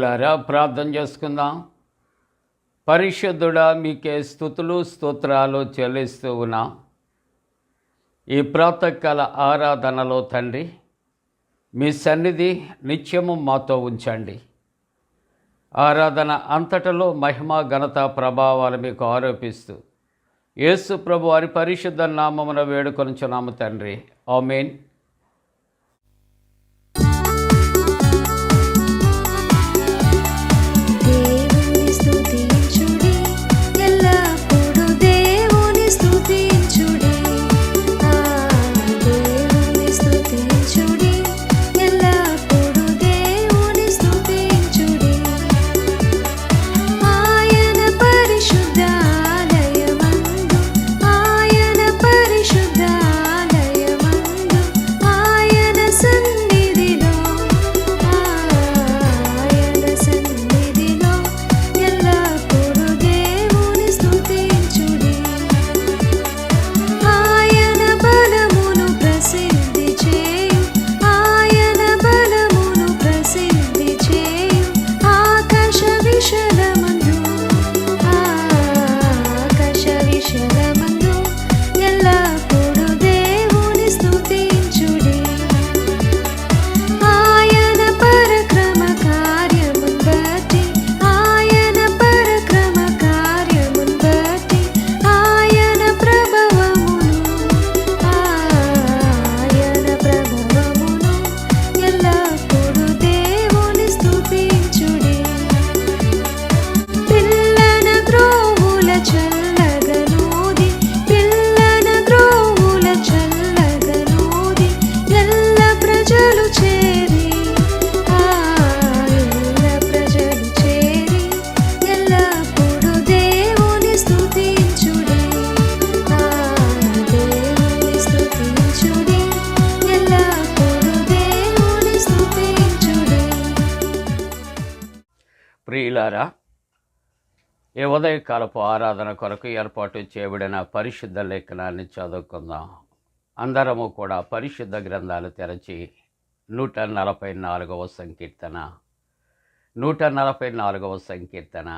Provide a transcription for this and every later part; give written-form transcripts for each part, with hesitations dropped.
ప్రియులారా, ప్రార్థన చేసుకుందాం. పరిశుద్ధుడా, మీకే స్తుతులు స్తోత్రాలు చెల్లిస్తూ ఉన్నాం. ఈ ప్రాతకాల ఆరాధనలో తండ్రి, మీ సన్నిధి నిత్యము మాతో ఉంచండి. ఆరాధన అంతటలో మహిమ ఘనత ప్రభావాలు మీకు ఆరోపిస్తూ యేసు ప్రభు వారి పరిశుద్ధ నామమున వేడుకొనుచున్నాము తండ్రి. ఆమేన్. ప్రియులారా, ఈ ఉదయకాలపు ఆరాధన కొరకు ఏర్పాటు చేయబడిన పరిశుద్ధ లేఖనాన్ని చదువుకుందాం. అందరము కూడా పరిశుద్ధ గ్రంథాలు తెరచి 144వ సంకీర్తన 144వ సంకీర్తన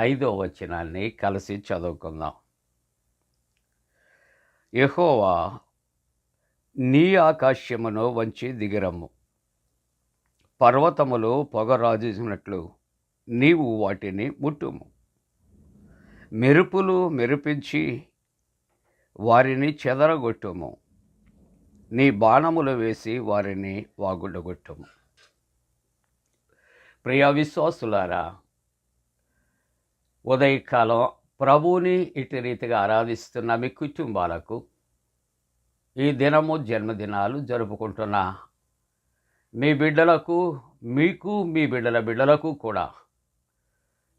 5వ వచనాన్ని కలిసి చదువుకుందాం. యెహోవా, నీ ఆకాశమును వంచి దిగిరమ్ము, పర్వతములు పొగరాజునట్లు నీవు వాటిని ముట్టుము. మెరుపులు మెరిపించి వారిని చెదరగొట్టుము, నీ బాణములు వేసి వారిని వాగుడగొట్టుము. ప్రియ విశ్వాసులారా, ఉదయకాలం ప్రభువుని ఇటు రీతిగా ఆరాధిస్తున్న మీ కుటుంబాలకు, ఈ దినము జన్మదినాలు జరుపుకుంటున్న మీ బిడ్డలకు, మీకు మీ బిడ్డల బిడ్డలకు కూడా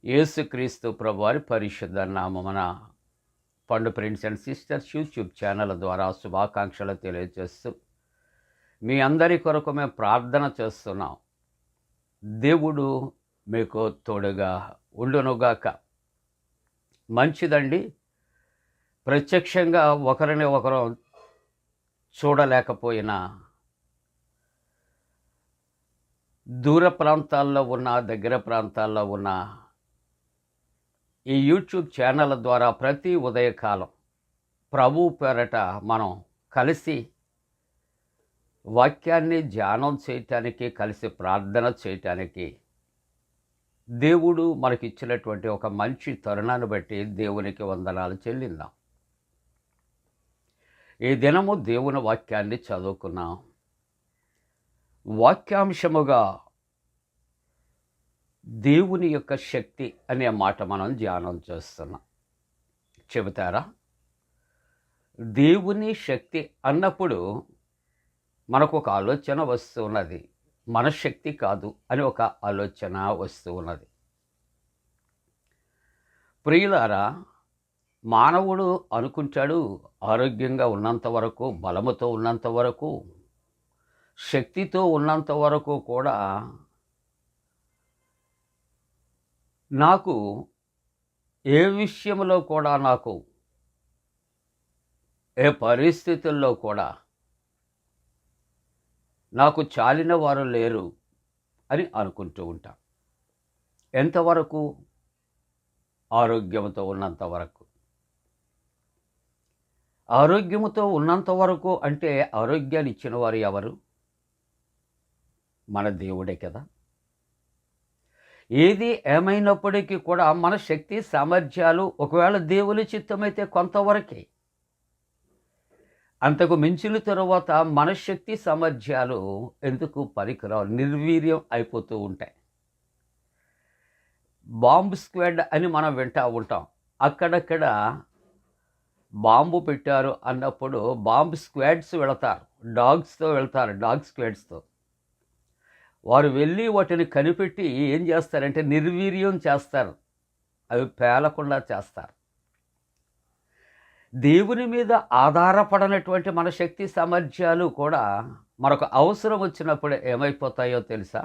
యేసుక్రీస్తు ప్రభువారి పరిశుద్ధ నామమున పండు friends and sisters YouTube channel ద్వారా శుభాకాంక్షలు తెలియజేస్తూ మీ అందరి కొరకు మేము ప్రార్థన చేస్తున్నాం. దేవుడు మీకు తోడుగా ఉండునుగాక. మంచిదండి. ప్రత్యక్షంగా ఒకరిని ఒకరు చూడలేకపోయినా దూర ప్రాంతాల్లో ఉన్న, దగ్గర ప్రాంతాల్లో ఉన్న ఈ యూట్యూబ్ ఛానల్ ద్వారా ప్రతి ఉదయకాలం ప్రభు పేరట మనం కలిసి వాక్యాన్ని ధ్యానం చేయటానికి, కలిసి ప్రార్థన చేయటానికి దేవుడు మనకిచ్చినటువంటి ఒక మంచి తరుణాన్ని బట్టి దేవునికి వందనాలు చెల్లిందాం. ఈ దినము దేవుని వాక్యాన్ని చదువుకున్నాం. వాక్యాంశముగా దేవుని యొక్క శక్తి అనే మాట మనం ధ్యానం చేస్తున్నాం. చెబుతారా? దేవుని శక్తి అన్నప్పుడు మనకు ఒక ఆలోచన వస్తూ ఉన్నది. మన శక్తి కాదు అని ఒక ఆలోచన వస్తూ ఉన్నది. ప్రియులారా, మానవుడు అనుకుంటాడు ఆరోగ్యంగా ఉన్నంత వరకు, బలముతో ఉన్నంత వరకు, శక్తితో ఉన్నంత వరకు కూడా నాకు ఏ విషయంలో కూడా, నాకు ఏ పరిస్థితుల్లో కూడా నాకు చాలిన వారు లేరు అని అనుకుంటూ ఉంటాం. ఎంతవరకు? ఆరోగ్యంతో ఉన్నంత వరకు. ఆరోగ్యముతో ఉన్నంత వరకు అంటే ఆరోగ్యాన్ని ఇచ్చిన వారు ఎవరు? మన దేవుడే కదా! ఏది ఏమైనప్పటికీ కూడా మన శక్తి సామర్థ్యాలు ఒకవేళ దేవుని చిత్తమైతే కొంతవరకే. అంతకు మించిన తరువాత మన శక్తి సామర్థ్యాలు ఎందుకు పనికిరావు, నిర్వీర్యం అయిపోతూ ఉంటాయి. బాంబ్ స్క్వాడ్ అని మనం వింటూ ఉంటాం. అక్కడక్కడ బాంబు పెట్టారు అన్నప్పుడు బాంబ్ స్క్వాడ్స్ వెళతారు, డాగ్స్తో వెళ్తారు, డాగ్ స్క్వాడ్స్తో. వారు వెళ్ళి వాటిని కనిపెట్టి ఏం చేస్తారంటే నిర్వీర్యం చేస్తారు, అవి పేలకుండా చేస్తారు. దేవుని మీద ఆధారపడనటువంటి మన శక్తి సామర్థ్యాలు కూడా మనకు అవసరం వచ్చినప్పుడు ఏమైపోతాయో తెలుసా?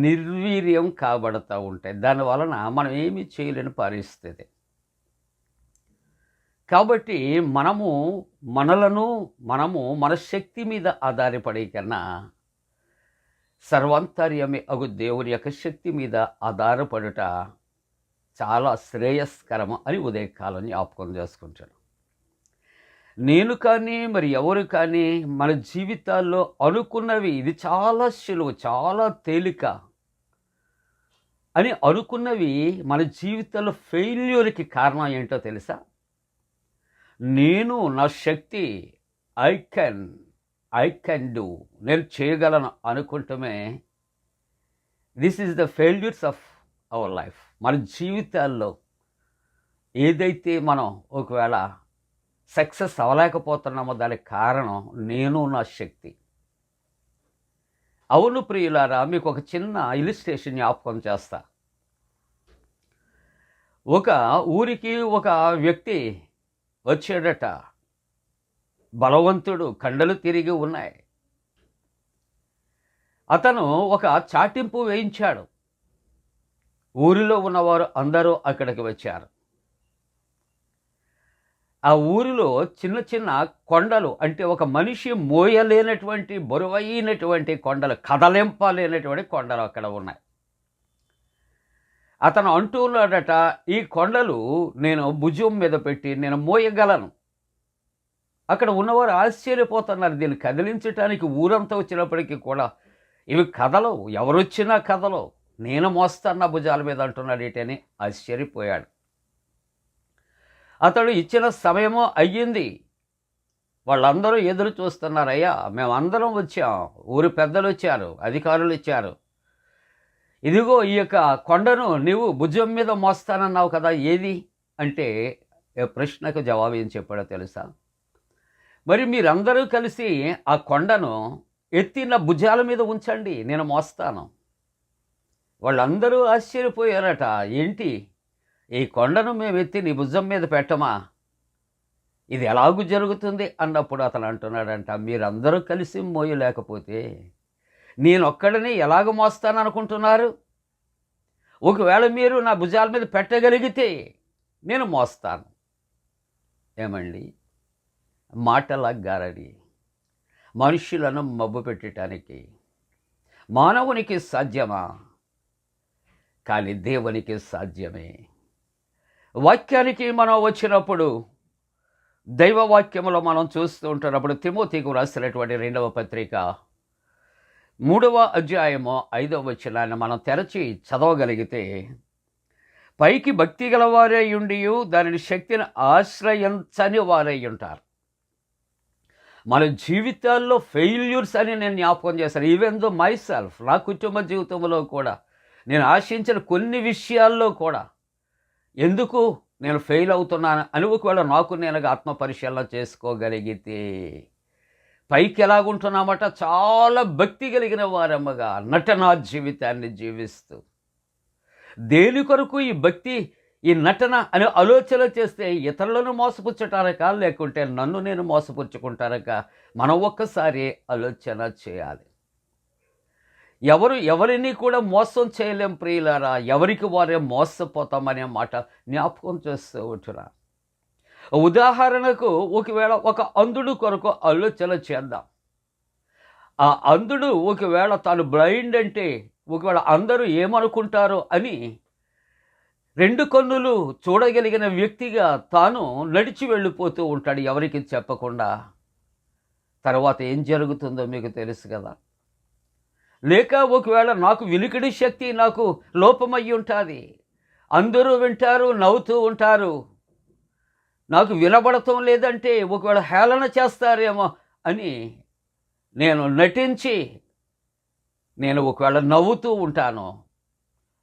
నిర్వీర్యం కాబడుతూ ఉంటాయి. దానివలన మనం ఏమీ చేయలేని పరిస్థితి. కాబట్టి మనము మన శక్తి మీద ఆధారపడే కన్నా సర్వాంతర్యామి అగు దేవుని యొక్క శక్తి మీద ఆధారపడుట చాలా శ్రేయస్కరము అని ఉదయకాలం జ్ఞాపకం చేసుకుంటాను. నేను కానీ మరి ఎవరు కానీ మన జీవితాల్లో అనుకున్నవి ఇది చాలా సులువు, చాలా తేలిక అని అనుకున్నవి మన జీవితంలో ఫెయిల్యూర్కి కారణం ఏంటో తెలుసా? నా శక్తి ఐ కెన్ డూ, నేను చేయగలను అనుకుంటమే. This is the failures of our life. మన జీవితాల్లో ఏదైతే మనం ఒకవేళ సక్సెస్ అవ్వలేకపోతున్నామో దానికి కారణం నా శక్తి. అవును ప్రియులారా, మీకు ఒక చిన్న ఇలిస్ట్రేషన్ జ్ఞాపకం చేస్తా. ఒక ఊరికి ఒక వ్యక్తి వచ్చాడట. బలవంతుడు, కండలు తిరిగి ఉన్నాయి. అతను ఒక చాటింపు వేయించాడు. ఊరిలో ఉన్నవారు అందరూ అక్కడికి వచ్చారు. ఆ ఊరిలో చిన్న చిన్న కొండలు, అంటే ఒక మనిషి మోయలేనటువంటి బరువైనటువంటి కొండలు, కదలింపలేనటువంటి కొండలు అక్కడ ఉన్నాయి. అతను అంటున్నాడట, ఈ కొండలు నేను భుజం మీద పెట్టి నేను మోయగలను. అక్కడ ఉన్నవారు ఆశ్చర్యపోతున్నారు. దీన్ని కదిలించడానికి ఊరంతా వచ్చినప్పటికీ కూడా ఇవి కదలవు, ఎవరొచ్చినా కదలవు, నేను మోస్తాను భుజాల మీద అంటున్నాడు ఏంటని ఆశ్చర్యపోయాడు. అతడు ఇచ్చిన సమయమో అయ్యింది. వాళ్ళందరూ ఎదురు చూస్తున్నారు. అయ్యా, మేమందరం వచ్చాం, ఊరి పెద్దలు వచ్చారు, అధికారులు వచ్చారు, ఇదిగో ఈ యొక్క కొండను నీవు భుజం మీద మోస్తానన్నావు కదా, ఏది అంటే ప్రశ్నకు జవాబు ఏం చెప్పాడో తెలుసా? మరి మీరందరూ కలిసి ఆ కొండను ఎత్తి నా భుజాల మీద ఉంచండి, నేను మోస్తాను. వాళ్ళందరూ ఆశ్చర్యపోయారట. ఏంటి, ఈ కొండను మేము ఎత్తి నీ భుజం మీద పెట్టమా, ఇది ఎలాగూ జరుగుతుంది అన్నప్పుడు అతను అంటున్నాడంట, మీరందరూ కలిసి మోయలేకపోతే నేనొక్కడిని ఎలాగ మోస్తాననుకుంటున్నారు? ఒకవేళ మీరు నా భుజాల మీద పెట్టగలిగితే నేను మోస్తాను. ఏమండి, మాటల గారడి, మనుషులను మబ్బు పెట్టడానికి మానవునికి సాధ్యమా? కానీ దేవునికి సాధ్యమే. వాక్యానికి మనం వచ్చినప్పుడు, దైవవాక్యములో మనం చూస్తూ ఉంటున్నప్పుడు తిమోతికి రాసినటువంటి 2వ పత్రిక 3వ అధ్యాయము 5వ వచనాన్ని మనం తెరచి చదవగలిగితే, పైకి భక్తి గలవారై ఉండియు దానిని శక్తిని ఆశ్రయించని వారై ఉంటారు. మన జీవితాల్లో ఫెయిల్యూర్స్ అని నేను జ్ఞాపకం చేశాను. ఈవెన్ దో మై సెల్ఫ్, నా కుటుంబ జీవితంలో కూడా నేను ఆశించిన కొన్ని విషయాల్లో కూడా ఎందుకు నేను ఫెయిల్ అవుతున్నాను అని ఒకవేళ నాకు నేనుగా ఆత్మపరిశీలన చేసుకోగలిగితే, పైకి ఎలాగుంటున్నామట, చాలా భక్తి కలిగిన వారమ్మగా నటనా జీవితాన్ని జీవిస్తూ, దేని కొరకు ఈ భక్తి, ఈ నటన అని ఆలోచన చేస్తే ఇతరులను మోసపుచ్చటారక, లేకుంటే నన్ను నేను మోసపుచ్చుకుంటారక, మనం ఒక్కసారి ఆలోచన చేయాలి. ఎవరిని కూడా మోసం చేయలేం ప్రియులారా, ఎవరికి వారే మోసపోతామనే మాట జ్ఞాపకం చేస్తూ ఉంటున్నా. ఉదాహరణకు ఒకవేళ ఒక అంధుడు కొరకు ఆలోచన చేద్దాం. ఆ అంధుడు ఒకవేళ తాను బ్లైండ్ అంటే ఒకవేళ అందరూ ఏమనుకుంటారో అని రెండు కన్నులు చూడగలిగిన వ్యక్తిగా తాను నడిచి వెళ్ళిపోతూ ఉంటాడు ఎవరికి చెప్పకుండా. తర్వాత ఏం జరుగుతుందో మీకు తెలుసు కదా. లేక ఒకవేళ నాకు వినికిడి శక్తి నాకు లోపమయ్యి ఉంటుంది, అందరూ వింటారు, నవ్వుతూ ఉంటారు, నాకు వినబడటం లేదంటే ఒకవేళ హేళన చేస్తారేమో అని నేను నటించి నేను ఒకవేళ నవ్వుతూ ఉంటాను.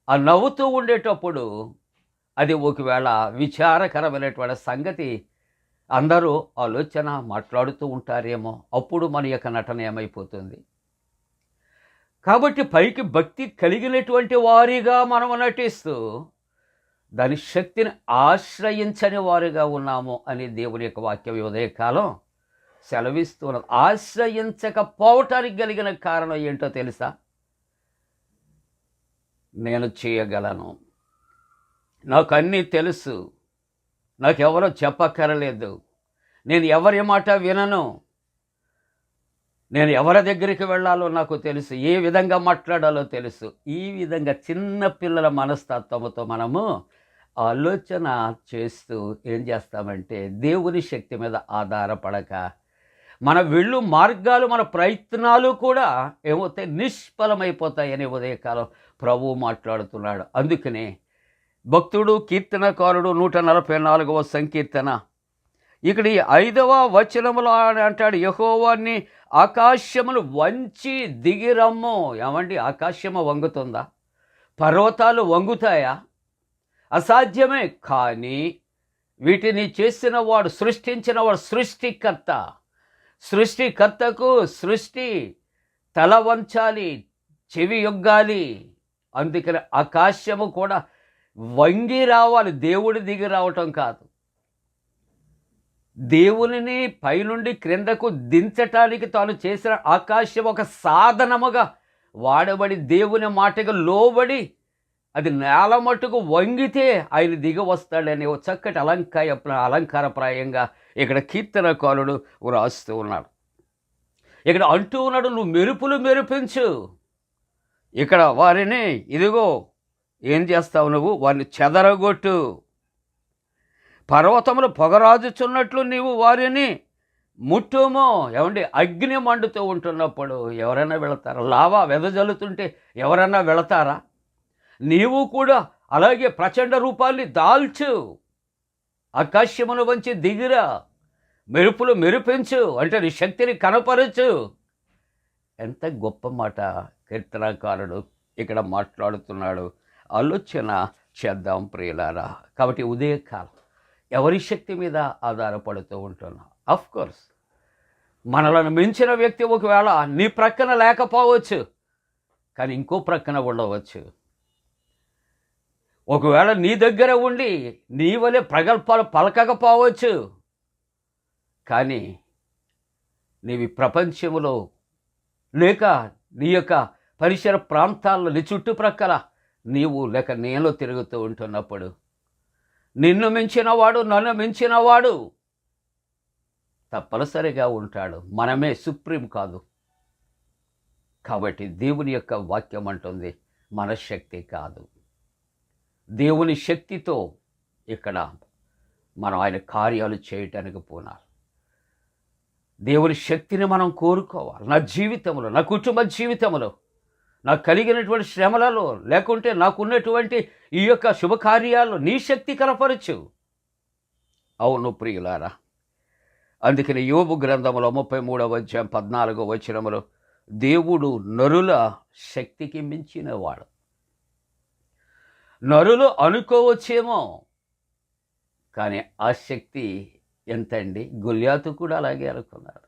ఆ నవ్వుతూ ఉండేటప్పుడు అది ఒకవేళ విచారకరమైనటువంటి సంగతి అందరూ ఆలోచన మాట్లాడుతూ ఉంటారేమో, అప్పుడు మన యొక్క నటన ఏమైపోతుంది. కాబట్టి పైకి భక్తి కలిగినటువంటి వారిగా మనం నటిస్తూ దాని శక్తిని ఆశ్రయించని వారుగా ఉన్నాము అని దేవుని యొక్క వాక్యం ఉదయకాలం సెలవిస్తున్నది. ఆశ్రయించకపోవటానికి కలిగిన కారణం ఏంటో తెలుసా? నేను చేయగలను, నాకు అన్నీ తెలుసు, నాకెవరో చెప్పక్కరలేదు, నేను ఎవరి మాట వినను, నేను ఎవరి దగ్గరికి వెళ్ళాలో నాకు తెలుసు, ఏ విధంగా మాట్లాడాలో తెలుసు. ఈ విధంగా చిన్న పిల్లల మనస్తత్వంతో మనము ఆలోచన చేస్తూ ఏం చేస్తామంటే దేవుని శక్తి మీద ఆధారపడక మన వెళ్ళు మార్గాలు మన ప్రయత్నాలు కూడా ఏమవుతాయి, నిష్ఫలమైపోతాయని ఉదయకాలం ప్రభువు మాట్లాడుతున్నాడు. అందుకనే భక్తుడు కీర్తనకారుడు 144వ సంకీర్తన ఇక్కడ 5వ వచనములో అంటాడు, యెహోవాని ఆకాశములు వంచి దిగిరమ్ము. ఏమండి, ఆకాశము వంగుతుందా? పర్వతాలు వంగుతాయా? అసాధ్యమే. కానీ వీటిని చేసిన వాడు, సృష్టించిన వాడు సృష్టికర్త. సృష్టికర్తకు సృష్టి తల వంచాలి, చెవి యొగ్గాలి. అందుకని ఆకాశము కూడా వంగి రావాలి, దేవుడు దిగి రావటం కాదు. దేవునిని పైనుండి క్రిందకు దించటానికి తాను చేసిన ఆకాశం ఒక సాధనముగా వాడబడి దేవుని మాటకు లోబడి అది నేల మట్టుకు వంగితే ఆయన దిగి వస్తాడనే ఒక చక్కటి అలంకారప్రాయంగా ఇక్కడ కీర్తనకారుడు వ్రాస్తూ ఉన్నాడు. ఇక్కడ అంటూ ఉన్నాడు, నువ్వు మెరుపులు మెరిపించు. ఇక్కడ వారిని ఇదిగో ఏం చేస్తావు, నువ్వు వారిని చెదరగొట్టు. పర్వతములు పొగరాజుచున్నట్లు నీవు వారిని ముట్టుమో. ఏమండి, అగ్ని మండుతూ ఉంటున్నప్పుడు ఎవరైనా వెళతారా? లావా వెదజల్లుతుంటే ఎవరైనా వెళతారా? నీవు కూడా అలాగే ప్రచండ రూపాన్ని దాల్చు, ఆకాశమును వంచి దిగిరా, మెరుపులు మెరిపించు అంటే నీ శక్తిని కనపరచు. ఎంత గొప్ప మాట కీర్తనకారుడు ఇక్కడ మాట్లాడుతున్నాడు. ఆలోచన చేద్దాం ప్రియులారా. కాబట్టి ఉదయకాలం ఎవరి శక్తి మీద ఆధారపడుతూ ఉంటున్నాం? కోర్స్ మనలను మించిన వ్యక్తి ఒకవేళ నీ ప్రక్కన లేకపోవచ్చు, కానీ ఇంకో ప్రక్కన ఉండవచ్చు. ఒకవేళ నీ దగ్గర ఉండి నీ వలె ప్రగల్భాలు పలకకపోవచ్చు, కానీ నీవి ప్రపంచంలో లేక నీ యొక్క పరిసర ప్రాంతాల్లో నీ చుట్టుప్రక్కల నీవు లేక నేను తిరుగుతూ ఉంటున్నప్పుడు నిన్ను మించినవాడు, నన్ను మించినవాడు తప్పనిసరిగా ఉంటాడు. మనమే సుప్రీం కాదు. కాబట్టి దేవుని యొక్క వాక్యం అంటుంది, మన శక్తి కాదు, దేవుని శక్తితో ఇక్కడ మనం ఆయన కార్యాలు చేయటానికి పోనాలి. దేవుని శక్తిని మనం కోరుకోవాలి. నా జీవితంలో, నా కుటుంబ జీవితంలో, నాకు కలిగినటువంటి శ్రమలలో, లేకుంటే నాకున్నటువంటి ఈ యొక్క శుభకార్యాలు నీ శక్తి కనపరచు. అవును ప్రియులారా, అందుకని యోబు గ్రంథములో 33వ అధ్యాయం 14వ వచనములో దేవుడు నరుల శక్తికి మించినవాడు. నరులు అనుకోవచ్చేమో, కానీ ఆ శక్తి ఎంతండి? గొల్యాతు కూడా అలాగే అనుకున్నారు.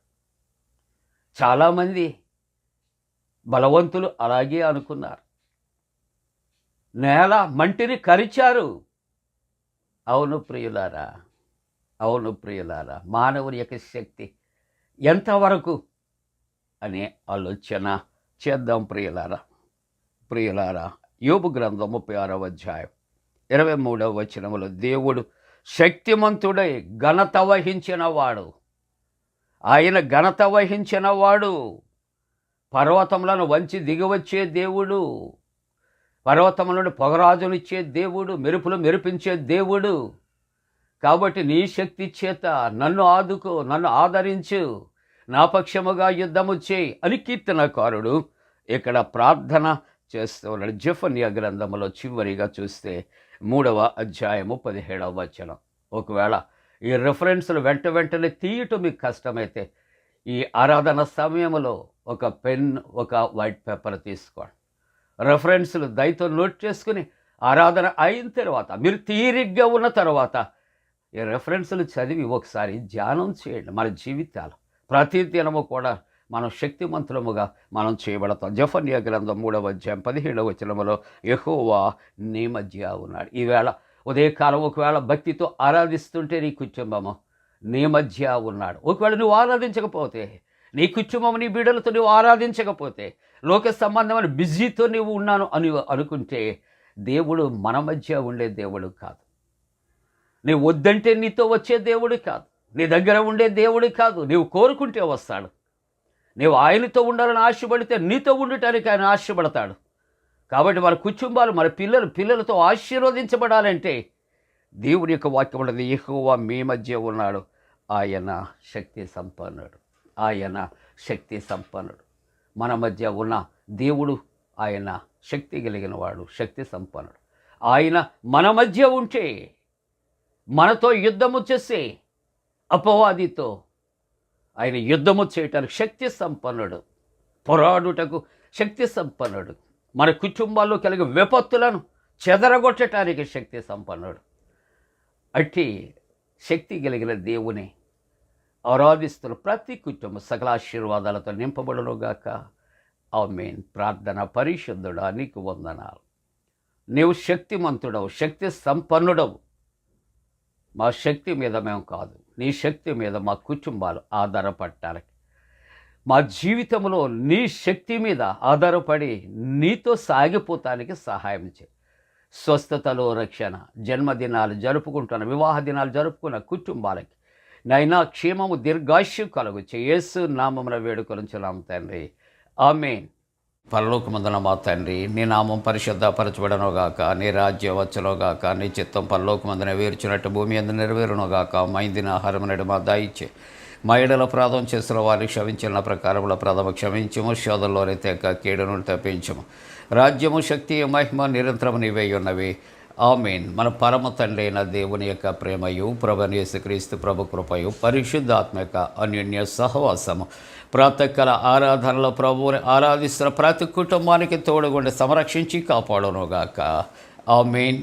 చాలామంది బలవంతులు అలాగే అనుకున్నారు. నేల మంటిని కరిచారు. అవును ప్రియులారా, అవును ప్రియులారా, మానవుని యొక్క శక్తి ఎంతవరకు అనే ఆలోచన చేద్దాం ప్రియులారా. ప్రియులారా, యోబు గ్రంథం 36వ అధ్యాయం 23వ వచనములో దేవుడు శక్తిమంతుడై ఘనత వహించినవాడు, ఆయన ఘనత వహించినవాడు, పర్వతములను వంచి దిగివచ్చే దేవుడు, పర్వతముల నుండి పొగరాజునిచ్చే దేవుడు, మెరుపులు మెరిపించే దేవుడు. కాబట్టి నీ శక్తి చేత నన్ను ఆదుకో, నన్ను ఆదరించు, నా పక్షముగా యుద్ధము చేయి అని కీర్తనకారుడు ఇక్కడ ప్రార్థన చేస్తూ ఉన్నాడు. జెఫన్యా గ్రంథములో చివరిగా చూస్తే 3వ అధ్యాయము 17వ వచనం. ఒకవేళ ఈ రెఫరెన్స్లు వెంటనే తీయటం మీకు కష్టమైతే ఈ ఆరాధన సమయంలో ఒక పెన్, ఒక వైట్ పేపర్ తీసుకోండి. రెఫరెన్స్లు దయతో నోట్ చేసుకుని ఆరాధన అయిన తర్వాత, మీరు తీరిగ్గా ఉన్న తర్వాత ఈ రెఫరెన్స్లు చదివి ఒకసారి ధ్యానం చేయండి. మన జీవితాలు ప్రతి దినము కూడా మనం శక్తిమంతులముగా మనం చేయబడతాం. జెఫన్యా గ్రంథం 3వ అధ్యాయం 17వ వచనములో యెహోవా నీ మధ్య ఉన్నాడు. ఈవేళ ఉదయకాలం ఒకవేళ భక్తితో ఆరాధిస్తుంటే నీ కుటుంబము నీ మధ్య ఉన్నాడు. ఒకవేళ నువ్వు ఆరాధించకపోతే, నీ కుటుంబం నీ బిడ్డలతో నువ్వు ఆరాధించకపోతే, లోక సంబంధమైన బిజీతో నువ్వు ఉన్నాను అని అనుకుంటే దేవుడు మన మధ్య ఉండే దేవుడు కాదు. నీవు వద్దంటే నీతో వచ్చే దేవుడు కాదు. నీ దగ్గర ఉండే దేవుడు కాదు. నీవు కోరుకుంటే వస్తాడు. నీవు ఆయనతో ఉండాలని ఆశపడితే నీతో ఉండటానికి ఆయన ఆశపడతాడు. కాబట్టి మన కుటుంబాలు, మన పిల్లలతో ఆశీర్వదించబడాలంటే దేవుని యొక్క వాక్యం ఉన్నది, యెహోవా మీ మధ్య ఉన్నాడు, ఆయన శక్తి సంపన్నుడు. ఆయన శక్తి సంపన్నుడు. మన మధ్య ఉన్న దేవుడు ఆయన శక్తి కలిగిన వాడు, శక్తి సంపన్నుడు. ఆయన మన మధ్య ఉంటే మనతో యుద్ధము చేసే అపవాదితో ఆయన యుద్ధము చేయటానికి శక్తి సంపన్నుడు, పోరాడుటకు శక్తి సంపన్నుడు, మన కుటుంబాల్లో కలిగే విపత్తులను చెదరగొట్టడానికి శక్తి సంపన్నుడు. అట్టి శక్తి కలిగిన దేవుని ఆరాధిస్తున్న ప్రతి కుటుంబం సకల ఆశీర్వాదాలతో నింపబడునుగాక. ఆమేన్. ప్రార్థన. పరిశుద్ధుడా నీకు వందనాలు. నీవు శక్తిమంతుడవు, శక్తి సంపన్నుడవు. మా శక్తి మీద మేము కాదు, నీ శక్తి మీద మా కుటుంబాలు ఆధారపడటానికి, మా జీవితంలో నీ శక్తి మీద ఆధారపడి నీతో సాగిపోతానికి సహాయం చేయి. స్వస్థతలో రక్షణ, జన్మదినాలు జరుపుకుంటున్న, వివాహ దినాలు జరుపుకున్న కుటుంబాలకి నైనా క్షేమము దీర్ఘాయుష్యు కలుగు చేయి. యేసు నామమున వేడుకొనుచున్నాము తండ్రి. ఆమేన్. పరలోకమందున మా తండ్రి, నీ నామం పరిశుద్ధపరచబడనుగాక, నీ రాజ్యం వచ్చునుగాక, నీ చిత్తం పరలోకమందున వేర్చినట్టు భూమి అందు నెరవేరునుగాక. మా ఇందిన ఆహారం నేడు మా దయచే, మా ఎడల అపరాధం చేసిన వారికి క్షమించిన ప్రకారముల అపరాధము క్షమించము, శోధంలోని తెక్క కీడును తప్పించము. రాజ్యము, శక్తి, మహిమ నిరంతరము నీవే ఉన్నవి. ఆమేన్. మన పరమ తండ్రి అయిన దేవుని యొక్క ప్రేమయు, ప్రభువైన యేసుక్రీస్తు ప్రభు కృపయు, పరిశుద్ధాత్మ యొక్క అన్యోన్య సహవాసము ప్రాతకాల ఆరాధనలో ప్రభువుని ఆరాధిస్తున్న ప్రతి కుటుంబానికి తోడుగుండి సంరక్షించి కాపాడునుగాక. ఆమేన్.